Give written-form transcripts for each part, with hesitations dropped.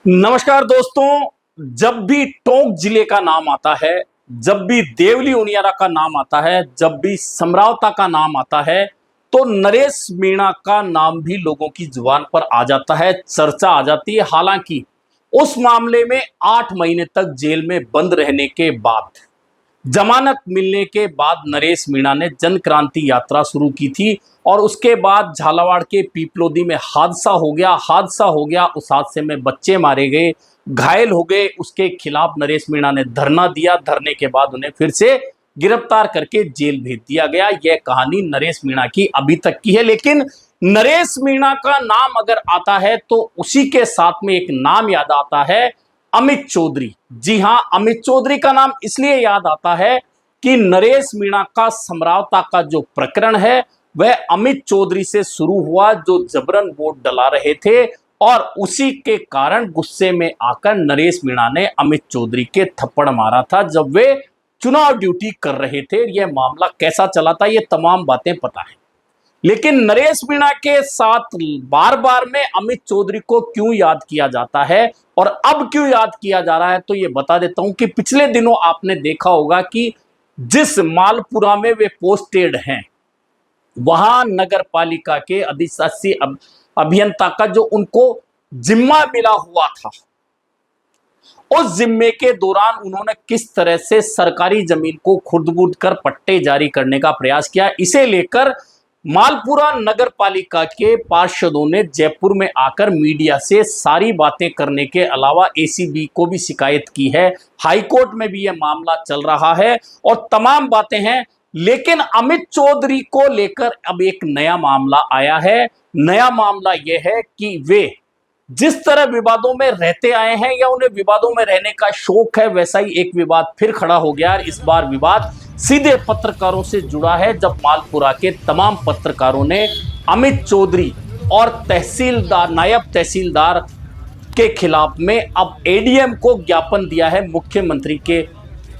नमस्कार दोस्तों। जब भी टोंक जिले का नाम आता है, जब भी देवली उनियारा का नाम आता है, जब भी समरावता का नाम आता है, तो नरेश मीणा का नाम भी लोगों की जुबान पर आ जाता है, चर्चा आ जाती है। हालांकि उस मामले में 8 महीने तक जेल में बंद रहने के बाद, जमानत मिलने के बाद नरेश मीणा ने जन क्रांति यात्रा शुरू की थी और उसके बाद झालावाड़ के पीपलोदी में हादसा हो गया। उस हादसे में बच्चे मारे गए, घायल हो गए। उसके खिलाफ नरेश मीणा ने धरना दिया। धरने के बाद उन्हें फिर से गिरफ्तार करके जेल भेज दिया गया। यह कहानी नरेश मीणा की अभी तक की है। लेकिन नरेश मीणा का नाम अगर आता है तो उसी के साथ में एक नाम याद आता है, अमित चौधरी। जी हां, अमित चौधरी का नाम इसलिए याद आता है कि नरेश मीणा का समरावता का जो प्रकरण है वह अमित चौधरी से शुरू हुआ, जो जबरन वोट डला रहे थे और उसी के कारण गुस्से में आकर नरेश मीणा ने अमित चौधरी के थप्पड़ मारा था जब वे चुनाव ड्यूटी कर रहे थे। यह मामला कैसा चला था, ये तमाम बातें पता है। लेकिन नरेश मीणा के साथ बार बार में अमित चौधरी को क्यों याद किया जाता है और अब क्यों याद किया जा रहा है, तो ये बता देता हूं कि पिछले दिनों आपने देखा होगा कि जिस मालपुरा में वे पोस्टेड हैं, वहां नगर पालिका के अधिशासी अभियंता का जो उनको जिम्मा मिला हुआ था, उस जिम्मे के दौरान उन्होंने किस तरह से सरकारी जमीन को खुर्द-बुर्द कर पट्टे जारी करने का प्रयास किया, इसे लेकर मालपुरा नगर पालिका के पार्षदों ने जयपुर में आकर मीडिया से सारी बातें करने के अलावा एसीबी को भी शिकायत की है। हाईकोर्ट में भी यह मामला चल रहा है और तमाम बातें हैं। लेकिन अमित चौधरी को लेकर अब एक नया मामला आया है। नया मामला यह है कि वे जिस तरह विवादों में रहते आए हैं या उन्हें विवादों में रहने का शौक है, वैसा ही एक विवाद फिर खड़ा हो गया। इस बार विवाद सीधे पत्रकारों से जुड़ा है, जब मालपुरा के तमाम पत्रकारों ने अमित चौधरी और तहसीलदार, नायब तहसीलदार के खिलाफ में अब एडीएम को ज्ञापन दिया है मुख्यमंत्री के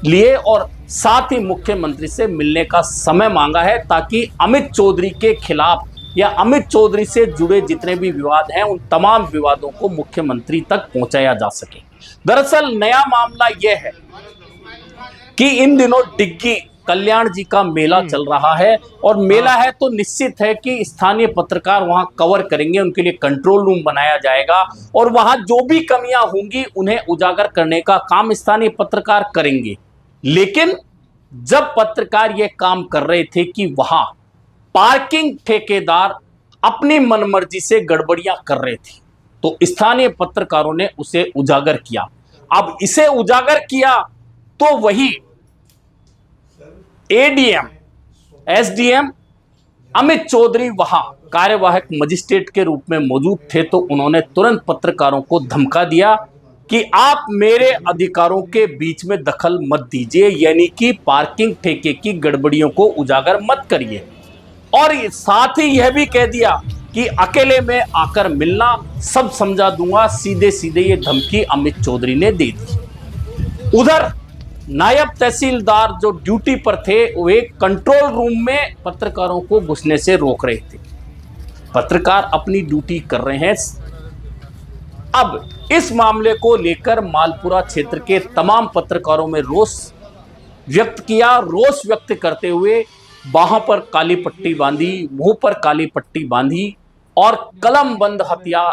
लिए और साथ ही मुख्यमंत्री से मिलने का समय मांगा है, ताकि अमित चौधरी के खिलाफ या अमित चौधरी से जुड़े जितने भी विवाद हैं उन तमाम विवादों को मुख्यमंत्री तक पहुंचाया जा सके। दरअसल नया मामला यह है कि इन दिनों डिग्गी कल्याण जी का मेला चल रहा है और मेला है तो निश्चित है कि स्थानीय पत्रकार वहां कवर करेंगे, उनके लिए कंट्रोल रूम बनाया जाएगा और वहां जो भी कमियां होंगी उन्हें उजागर करने का काम स्थानीय पत्रकार करेंगे। लेकिन जब पत्रकार यह काम कर रहे थे कि वहां पार्किंग ठेकेदार अपनी मनमर्जी से गड़बड़ियां कर रहे थे, तो स्थानीय पत्रकारों ने उसे उजागर किया। अब इसे उजागर किया तो वही एडीएम, एसडीएम अमित चौधरी वहां कार्यवाहक मजिस्ट्रेट के रूप में मौजूद थे, तो उन्होंने तुरंत पत्रकारों को धमका दिया कि आप मेरे अधिकारों के बीच में दखल मत दीजिए, यानी कि पार्किंग ठेके की गड़बड़ियों को उजागर मत करिए। और साथ ही यह भी कह दिया कि अकेले में आकर मिलना, सब समझा दूंगा। सीधे सीधे ये धमकी अमित चौधरी ने दे दी। उधर नायब तहसीलदार जो ड्यूटी पर थे वे कंट्रोल रूम में पत्रकारों को घुसने से रोक रहे थे। पत्रकार अपनी ड्यूटी कर रहे हैं। अब इस मामले को लेकर मालपुरा क्षेत्र के तमाम पत्रकारों में रोष व्यक्त किया। रोष व्यक्त करते हुए बाहों पर काली पट्टी बांधी, मुंह पर काली पट्टी बांधी और कलम बंद हथियार,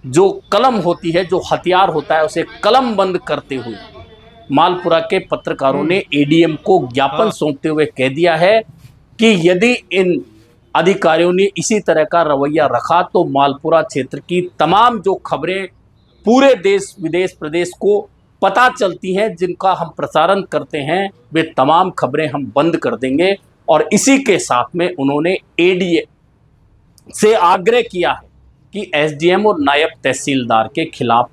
जो कलम होती है, जो हथियार होता है, उसे कलम बंद करते हुए मालपुरा के पत्रकारों ने एडीएम को ज्ञापन सौंपते हुए कह दिया है कि यदि इन अधिकारियों ने इसी तरह का रवैया रखा तो मालपुरा क्षेत्र की तमाम जो खबरें पूरे देश विदेश प्रदेश को पता चलती हैं, जिनका हम प्रसारण करते हैं, वे तमाम खबरें हम बंद कर देंगे। और इसी के साथ में उन्होंने एडीएम से आग्रह किया है कि एसडीएम और नायब तहसीलदार के खिलाफ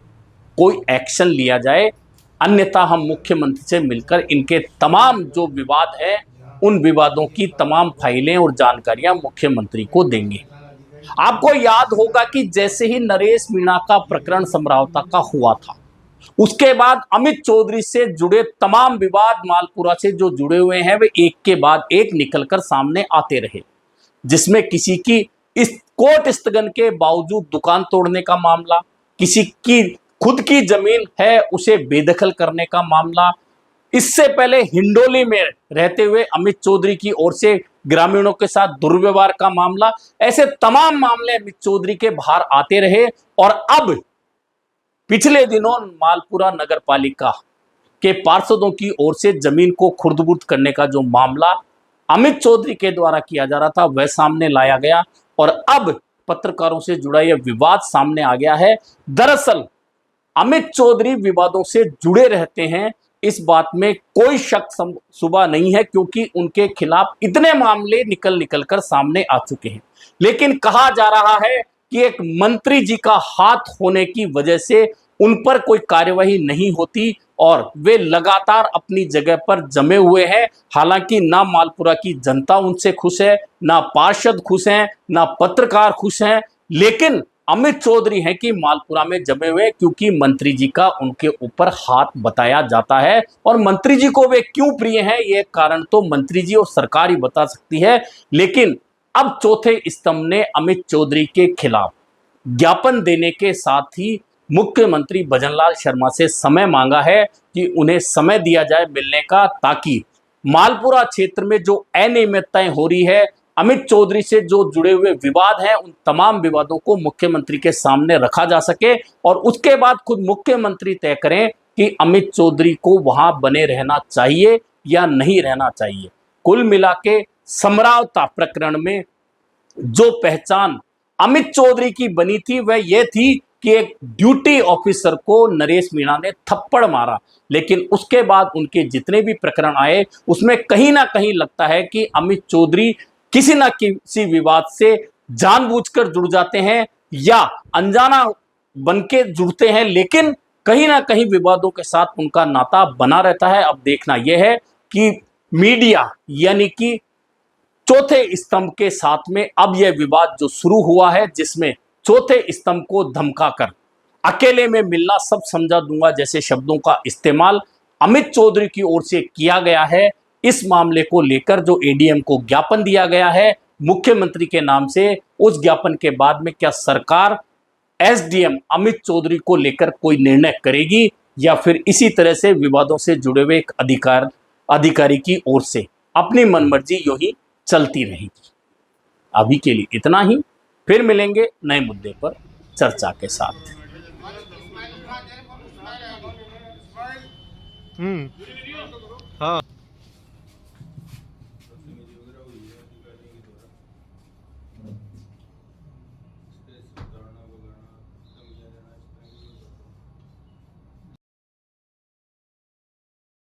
कोई एक्शन लिया जाए, अन्यथा हम मुख्यमंत्री से मिलकर इनके तमाम जो विवाद हैं उन विवादों की तमाम फाइलें और जानकारियां मुख्यमंत्री को देंगे। आपको याद होगा कि जैसे ही नरेश मीणा का प्रकरण समरावता का हुआ था, उसके बाद अमित चौधरी से जुड़े तमाम विवाद मालपुरा से जो जुड़े हुए हैं वे एक के बाद एक निकलकर सामने आते रहे, जिसमें किसी की इस कोर्ट स्थगन के बावजूद दुकान तोड़ने का मामला, किसी की खुद की जमीन है उसे बेदखल करने का मामला, इससे पहले हिंडोली में रहते हुए अमित चौधरी की ओर से ग्रामीणों के साथ दुर्व्यवहार का मामला, ऐसे तमाम मामले अमित चौधरी के बाहर आते रहे। और अब पिछले दिनों मालपुरा नगर पालिका के पार्षदों की ओर से जमीन को खुर्द-बुर्द करने का जो मामला अमित चौधरी के द्वारा किया जा रहा था वह सामने लाया गया और अब पत्रकारों से जुड़ा यह विवाद सामने आ गया है। दरअसल अमित चौधरी विवादों से जुड़े रहते हैं, इस बात में कोई शक सुबह नहीं है, क्योंकि उनके खिलाफ इतने मामले निकल कर सामने आ चुके हैं। लेकिन कहा जा रहा है कि एक मंत्री जी का हाथ होने की वजह से उन पर कोई कार्यवाही नहीं होती और वे लगातार अपनी जगह पर जमे हुए हैं। हालांकि ना मालपुरा की जनता उनसे खुश है, ना पार्षद खुश हैं, ना पत्रकार खुश हैं, लेकिन अमित चौधरी हैं कि मालपुरा में जमे हुए, क्योंकि मंत्री जी का उनके ऊपर हाथ बताया जाता है। और मंत्री जी को वे क्यों प्रिय हैं, ये कारण तो मंत्री जी और सरकार ही बता सकती है। लेकिन अब चौथे स्तंभ ने अमित चौधरी के खिलाफ ज्ञापन देने के साथ ही मुख्यमंत्री भजनलाल शर्मा से समय मांगा है कि उन्हें समय दिया जाए मिलने का, ताकि मालपुरा क्षेत्र में जो अनियमितताएं हो रही है, अमित चौधरी से जो जुड़े हुए विवाद हैं, उन तमाम विवादों को मुख्यमंत्री के सामने रखा जा सके और उसके बाद खुद मुख्यमंत्री तय करें कि अमित चौधरी को वहां बने रहना चाहिए या नहीं रहना चाहिए। कुल मिला के समरावता प्रकरण में जो पहचान अमित चौधरी की बनी थी वह यह थी कि एक ड्यूटी ऑफिसर को नरेश मीणा ने थप्पड़ मारा, लेकिन उसके बाद उनके जितने भी प्रकरण आए उसमें कहीं ना कहीं लगता है कि अमित चौधरी किसी न किसी विवाद से जानबूझकर जुड़ जाते हैं या अनजाना बनके जुड़ते हैं, लेकिन कहीं ना कहीं विवादों के साथ उनका नाता बना रहता है। अब देखना यह है कि मीडिया यानी कि चौथे स्तंभ के साथ में अब यह विवाद जो शुरू हुआ है, जिसमें चौथे स्तंभ को धमकाकर अकेले में मिलना, सब समझा दूंगा जैसे शब्दों का इस्तेमाल अमित चौधरी की ओर से किया गया है। इस मामले को लेकर जो एडीएम को ज्ञापन दिया गया है मुख्यमंत्री के नाम से, उस ज्ञापन के बाद में क्या सरकार एसडीएम अमित चौधरी को लेकर कोई निर्णय करेगी या फिर इसी तरह से विवादों से जुड़े हुए एक अधिकारी की ओर से अपनी मनमर्जी यूं ही चलती रहेगी। अभी के लिए इतना ही, फिर मिलेंगे नए मुद्दे पर चर्चा के साथ। हाँ।